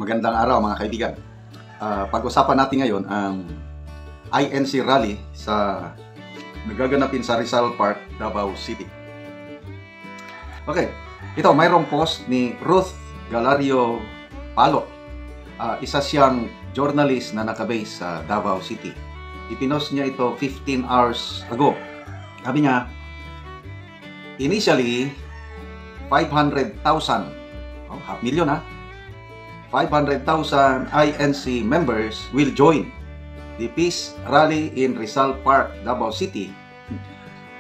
Magandang araw mga kaibigan. Pag-usapan natin ngayon ang INC rally sa nagaganapin sa Rizal Park, Davao City. Okay, ito mayroong post ni Ruth Galario Palo. Isa siyang journalist na nakabase sa Davao City. Ipinost niya ito 15 hours ago. Sabi niya, initially, 500,000, half million 500,000 INC members will join the peace rally in Rizal Park, Davao City.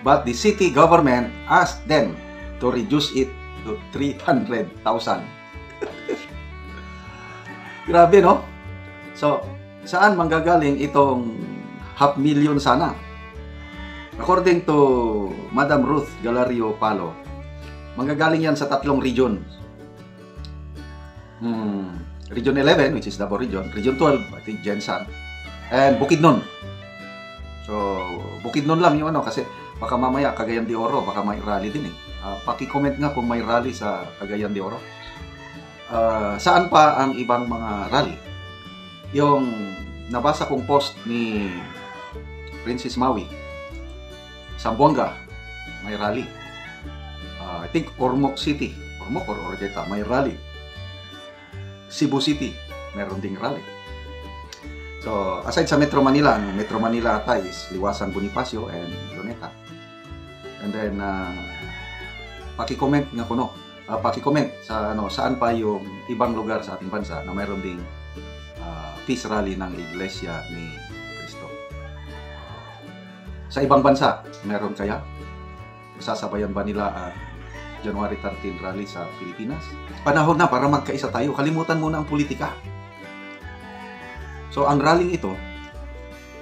But the city government asked them to reduce it to 300,000. Grabe, no? So, saan manggagaling itong half million sana? According to Madam Ruth Galario Palo, manggagaling yan sa tatlong region. Region 11, which is Davao Region. Region 12, I think Jensan. And Bukidnon. So, Bukidnon lang yung kasi baka mamaya Cagayan de Oro, baka may rally din eh. Paki-comment nga kung may rally sa Cagayan de Oro. Saan pa ang ibang mga rally? Yung nabasa kong post ni Princess Maui, Zamboanga, may rally. I think Ormoc City, Ormoc or Orgeta, may rally. Cebu City, meron ding rally. So, aside sa Metro Manila, ang Metro Manila ata is Liwasan Bonifacio and Luneta. And then, paki-comment nga kuno. Paki-comment sa saan pa yung ibang lugar sa ating bansa na meron ding peace rally ng Iglesia ni Cristo. Sa ibang bansa, meron kaya? Sasabayan ba nila ang January 13 rally sa Pilipinas? Panahon na para magkaisa tayo. Kalimutan muna ang politika. So, ang rally ito,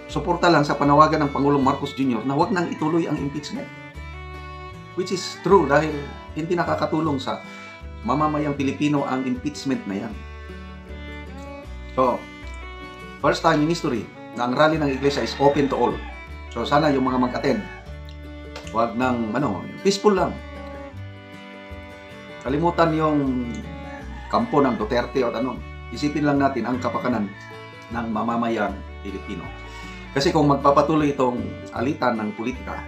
suporta lang sa panawagan ng Pangulong Marcos Jr. na huwag nang ituloy ang impeachment. Which is true dahil hindi nakakatulong sa mamamayang Pilipino ang impeachment na yan. So, first time in history na ang rally ng Iglesia is open to all. So, sana yung mga mag-attend, huwag nang, peaceful lang. Kalimutan yung kampo ng Duterte o isipin lang natin ang kapakanan ng mamamayang Pilipino. Kasi kung magpapatuloy itong alitan ng politika,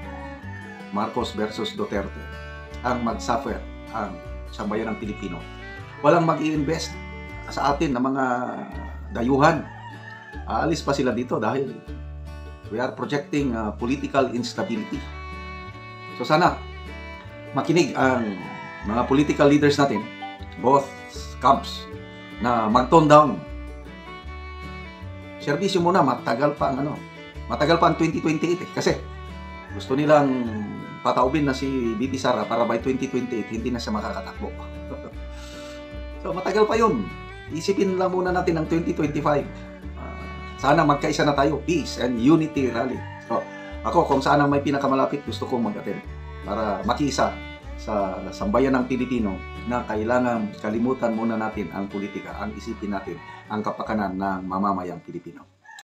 Marcos versus Duterte, ang mag-suffer ang sambayan ng Pilipino. Walang mag-i-invest sa atin na mga dayuhan. Aalis pa sila dito dahil we are projecting political instability. So sana makinig ang mga political leaders natin, both camps, na mag-tone down. Serbisyo muna, matagal pa ang 2028 eh. Kasi gusto nilang pataubin na si BP Sara para by 2028 hindi na siya makakatakbo. So matagal pa yun. Isipin lang muna natin ang 2025. Sana magkaisa na tayo, peace and unity rally. So ako kung saan may pinakamalapit gusto kong mag-attend para makiisa sa sambayan ng Pilipino na kailangan kalimutan muna natin ang politika, ang isipin natin ang kapakanan ng mamamayang Pilipino.